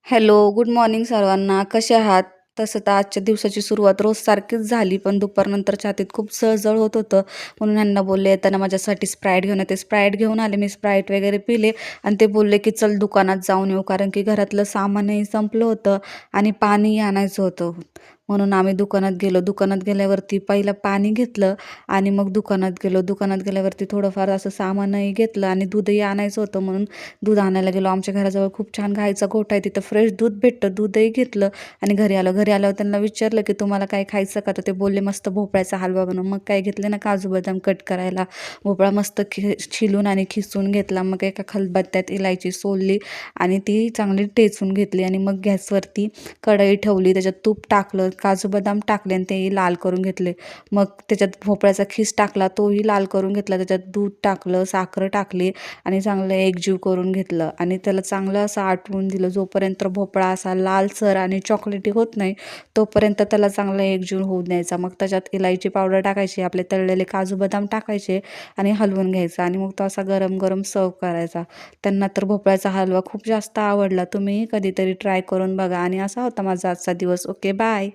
Hello, good morning सर्वांना. कसे आहात? तसं तर आजच्या दिवसाची सुरुवात रोज सारखीच झाली, पण दुपारनंतर छातीत खूप जळजळ होत होतं. म्हणून ह्यांना बोलले, येताना माझ्यासाठी स्प्राईट घेऊन येते. स्प्राईट घेऊन आले. मी स्प्राईट वगैरे पिले आणि ते बोलले, की "चल दुकानात जाऊन येऊ." कारण की घरातलं सामानही संपलं होतं आणि पाणीही आणायचं होतं. म्हणून आम्ही दुकानात गेलो. दुकानात गेल्यावरती पहिलं पाणी घेतलं आणि मग दुकानात गेलो. दुकानात गेल्यावरती थोडंफार असं सामानही घेतलं आणि दूधही आणायचं होतं म्हणून दूध आणायला गेलो. आमच्या घराजवळ खूप छान गाईचा गोठा आहे. तिथं फ्रेश दूध भेटतं. दूधही घेतलं आणि घरी आलो. घरी आल्यावर त्यांना विचारलं, की "तुम्हाला काय खायचं का?" तर ते बोलले, "मस्त भोपळ्याचा हलवा बनव." मग काय घेतले ना, काजू बदाम कट करायला. भोपळा मस्त छिलून आणि खिसून घेतला. मग एका खलबत्त्यात इलायची सोलली आणि ती चांगली ठेचून घेतली आणि मग गॅसवरती कढई ठेवली. त्याच्यात तूप टाकलं, काजू बदाम टाकले आणि तेही लाल करून घेतले. मग त्याच्यात भोपळ्याचा खीस टाकला, तोही लाल करून घेतला. त्याच्यात दूध टाकलं, साखर टाकली आणि चांगलं एकजीव करून घेतलं आणि त्याला चांगलं असं आटवून दिलं. जोपर्यंत भोपळा असा लालसर आणि चॉकलेटी होत नाही तोपर्यंत त्याला चांगलं एकजीव होऊ द्यायचा. मग त्याच्यात इलायची पावडर टाकायची, आपले तळलेले काजू बदाम टाकायचे आणि हलवून घ्यायचा आणि मग तो असा गरम गरम सर्व करायचा. त्यांना तर भोपळ्याचा हलवा खूप जास्त आवडला. तुम्हीही कधीतरी ट्राय करून बघा. आणि असा होता माझा आजचा दिवस. Okay, bye.